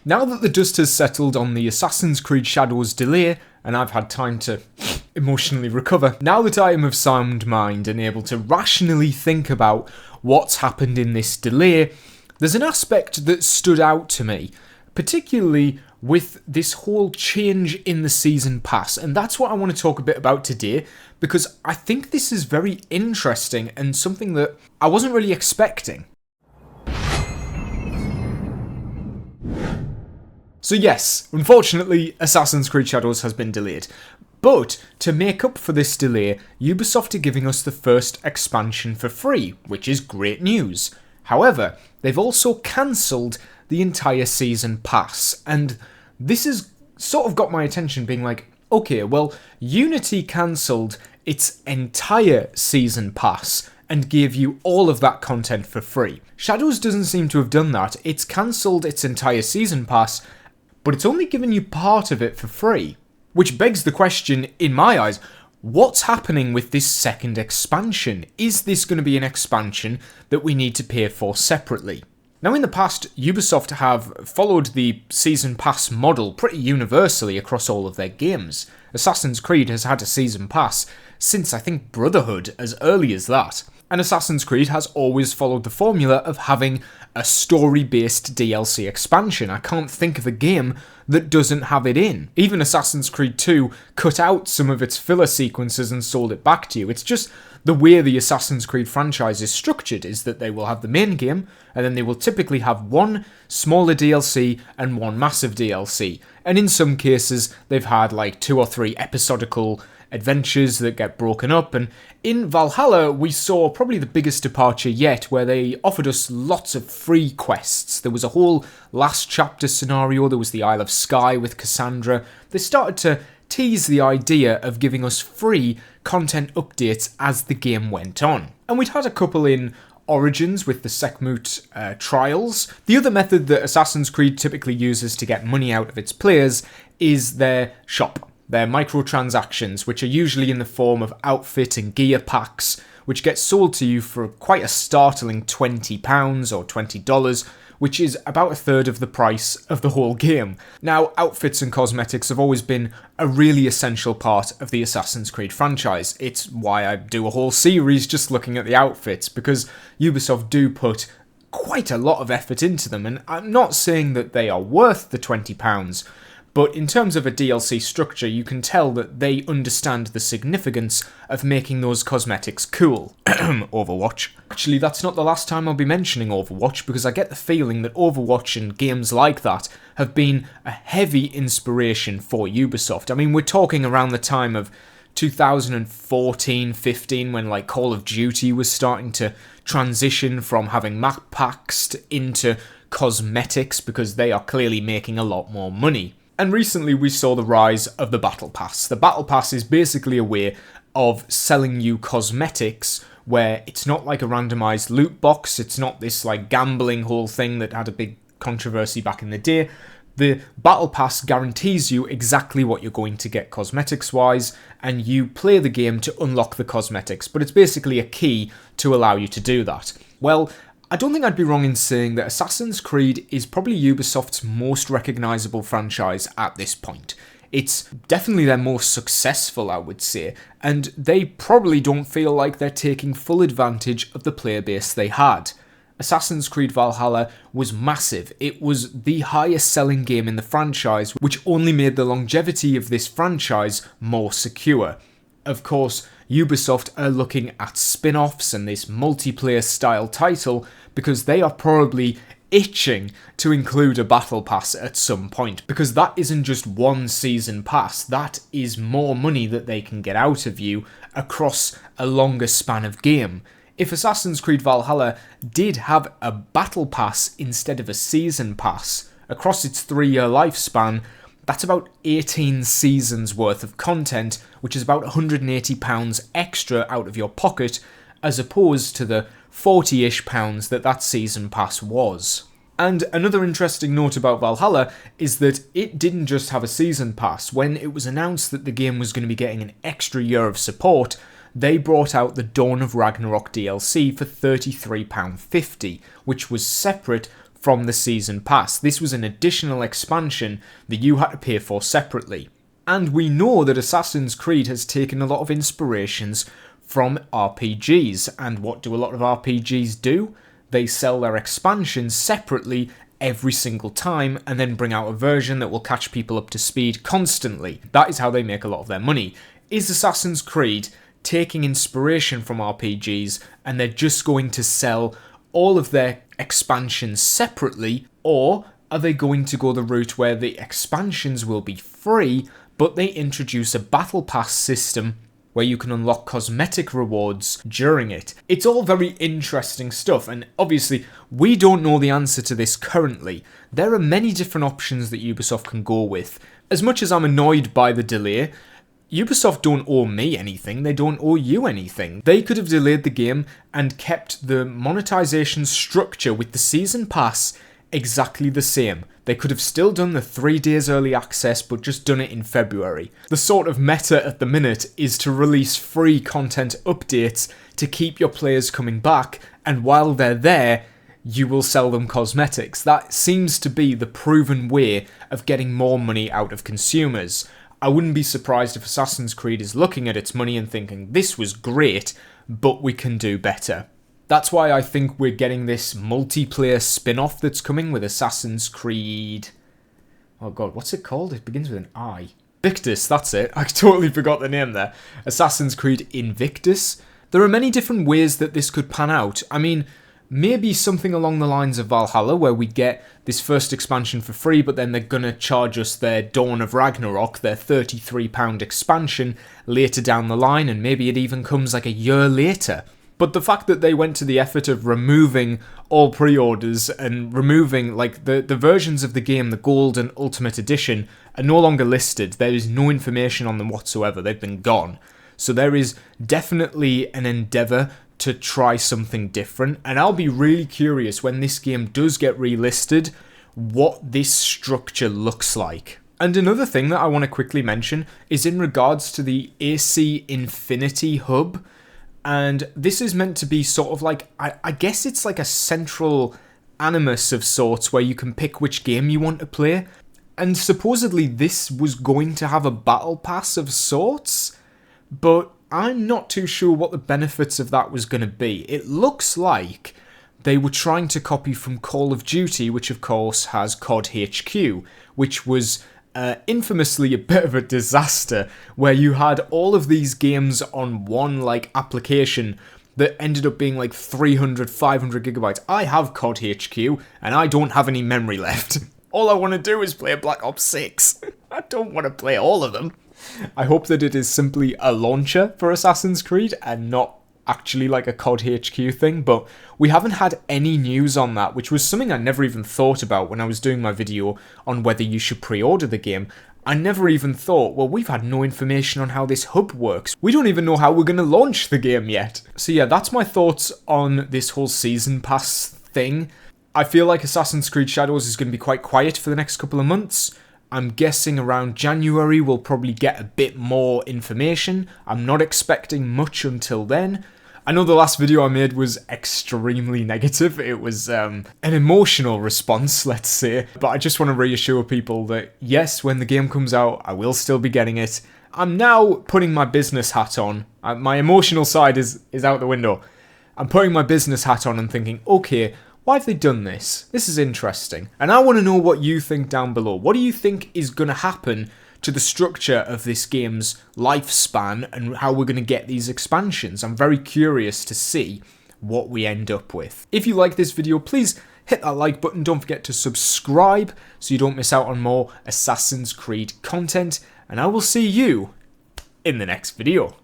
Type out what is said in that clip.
Now that the dust has settled on the Assassin's Creed Shadows delay, and I've had time to emotionally recover, now that I am of sound mind and able to rationally think about what's happened in this delay, there's an aspect that stood out to me, particularly with this whole change in the season pass, and that's what I want to talk a bit about today, because I think this is very interesting and something that I wasn't really expecting. So yes, unfortunately, Assassin's Creed Shadows has been delayed. But to make up for this delay, Ubisoft are giving us the first expansion for free, which is great news. However, they've also cancelled the entire season pass, and this has sort of got my attention being like, okay, well, Unity cancelled its entire season pass and gave you all of that content for free. Shadows doesn't seem to have done that. It's cancelled its entire season pass, but it's only given you part of it for free. Which begs the question, in my eyes, what's happening with this second expansion? Is this going to be an expansion that we need to pay for separately? Now, in the past, Ubisoft have followed the Season Pass model pretty universally across all of their games. Assassin's Creed has had a Season Pass since, I think, Brotherhood, as early as that. And Assassin's Creed has always followed the formula of having a story-based DLC expansion. I can't think of a game that doesn't have it in. Even Assassin's Creed 2 cut out some of its filler sequences and sold it back to you. It's just the way the Assassin's Creed franchise is structured is that they will have the main game, and then they will typically have one smaller DLC and one massive DLC. And in some cases, they've had like 2 or 3 episodical adventures that get broken up, and in Valhalla we saw probably the biggest departure yet, where they offered us lots of free quests. There was a whole last chapter scenario, there was the Isle of Skye with Cassandra. They started to tease the idea of giving us free content updates as the game went on. And we'd had a couple in Origins with the Sekhmet trials. The other method that Assassin's Creed typically uses to get money out of its players is their shop. They're microtransactions, which are usually in the form of outfit and gear packs, which get sold to you for quite a startling £20 or $20, which is about a third of the price of the whole game. Now, outfits and cosmetics have always been a really essential part of the Assassin's Creed franchise. It's why I do a whole series just looking at the outfits, because Ubisoft do put quite a lot of effort into them, and I'm not saying that they are worth the £20, but in terms of a DLC structure, you can tell that they understand the significance of making those cosmetics cool. Overwatch. Actually, that's not the last time I'll be mentioning Overwatch, because I get the feeling that Overwatch and games like that have been a heavy inspiration for Ubisoft. I mean, we're talking around the time of 2014-15, when like Call of Duty was starting to transition from having map packs into cosmetics, because they are clearly making a lot more money. And recently we saw the rise of the Battle Pass. The Battle Pass is basically a way of selling you cosmetics where it's not like a randomized loot box, it's not this like gambling whole thing that had a big controversy back in the day. The Battle Pass guarantees you exactly what you're going to get cosmetics-wise, and you play the game to unlock the cosmetics, but it's basically a key to allow you to do that. Well, I don't think I'd be wrong in saying that Assassin's Creed is probably Ubisoft's most recognisable franchise at this point. It's definitely their most successful, I would say, and they probably don't feel like they're taking full advantage of the player base they had. Assassin's Creed Valhalla was massive. It was the highest selling game in the franchise, which only made the longevity of this franchise more secure. Of course, Ubisoft are looking at spin-offs and this multiplayer style title because they are probably itching to include a battle pass at some point, because that isn't just one season pass, that is more money that they can get out of you across a longer span of game. If Assassin's Creed Valhalla did have a battle pass instead of a season pass across its 3-year lifespan, that's about 18 seasons worth of content, which is about £180 extra out of your pocket, as opposed to the 40-ish pounds that season pass was. And another interesting note about Valhalla is that it didn't just have a season pass. When it was announced that the game was going to be getting an extra year of support, they brought out the Dawn of Ragnarok DLC for £33.50, which was separate from the season pass. This was an additional expansion that you had to pay for separately. And we know that Assassin's Creed has taken a lot of inspirations from RPGs. And what do a lot of RPGs do? They sell their expansions separately every single time and then bring out a version that will catch people up to speed constantly. That is how they make a lot of their money. Is Assassin's Creed taking inspiration from RPGs and they're just going to sell all of their expansions separately, or are they going to go the route where the expansions will be free but they introduce a battle pass system where you can unlock cosmetic rewards during it? It's all very interesting stuff, and obviously we don't know the answer to this currently. There are many different options that Ubisoft can go with. As much as I'm annoyed by the delay, Ubisoft don't owe me anything, they don't owe you anything. They could have delayed the game and kept the monetization structure with the season pass exactly the same. They could have still done the 3 days early access but just done it in February. The sort of meta at the minute is to release free content updates to keep your players coming back, and while they're there, you will sell them cosmetics. That seems to be the proven way of getting more money out of consumers. I wouldn't be surprised if Assassin's Creed is looking at its money and thinking, this was great, but we can do better. That's why I think we're getting this multiplayer spin-off that's coming with Assassin's Creed... Oh god, what's it called? It begins with an I. Invictus, that's it. I totally forgot the name there. Assassin's Creed Invictus. There are many different ways that this could pan out. I mean, maybe something along the lines of Valhalla, where we get this first expansion for free, but then they're gonna charge us their Dawn of Ragnarok, their £33 expansion, later down the line, and maybe it even comes like a year later. But the fact that they went to the effort of removing all pre-orders and removing, like, the versions of the game, the Gold and Ultimate Edition, are no longer listed. There is no information on them whatsoever. They've been gone. So there is definitely an endeavour to try something different, and I'll be really curious when this game does get relisted what this structure looks like. And another thing that I want to quickly mention is in regards to the AC Infinity Hub. And this is meant to be sort of like, I guess it's like a central animus of sorts where you can pick which game you want to play. And supposedly this was going to have a battle pass of sorts, but I'm not too sure what the benefits of that was going to be. It looks like they were trying to copy from Call of Duty, which of course has COD HQ, which was infamously a bit of a disaster, where you had all of these games on one like application that ended up being like 300, 500 gigabytes. I have COD HQ and I don't have any memory left. All I want to do is play Black Ops 6. I don't want to play all of them. I hope that it is simply a launcher for Assassin's Creed and not actually like a COD HQ thing, but we haven't had any news on that, which was something I never even thought about when I was doing my video on whether you should pre-order the game. I never even thought, well, we've had no information on how this hub works. We don't even know how we're going to launch the game yet. So yeah, that's my thoughts on this whole season pass thing. I feel like Assassin's Creed Shadows is going to be quite quiet for the next couple of months. I'm guessing around January we'll probably get a bit more information. I'm not expecting much until then. I know the last video I made was extremely negative. It was an emotional response, let's say. But I just want to reassure people that yes, when the game comes out, I will still be getting it. I'm now putting my business hat on. My emotional side is out the window. I'm putting my business hat on and thinking, okay, why have they done this? This is interesting. And I want to know what you think down below. What do you think is going to happen to the structure of this game's lifespan and how we're going to get these expansions? I'm very curious to see what we end up with. If you like this video, please hit that like button. Don't forget to subscribe so you don't miss out on more Assassin's Creed content. And I will see you in the next video.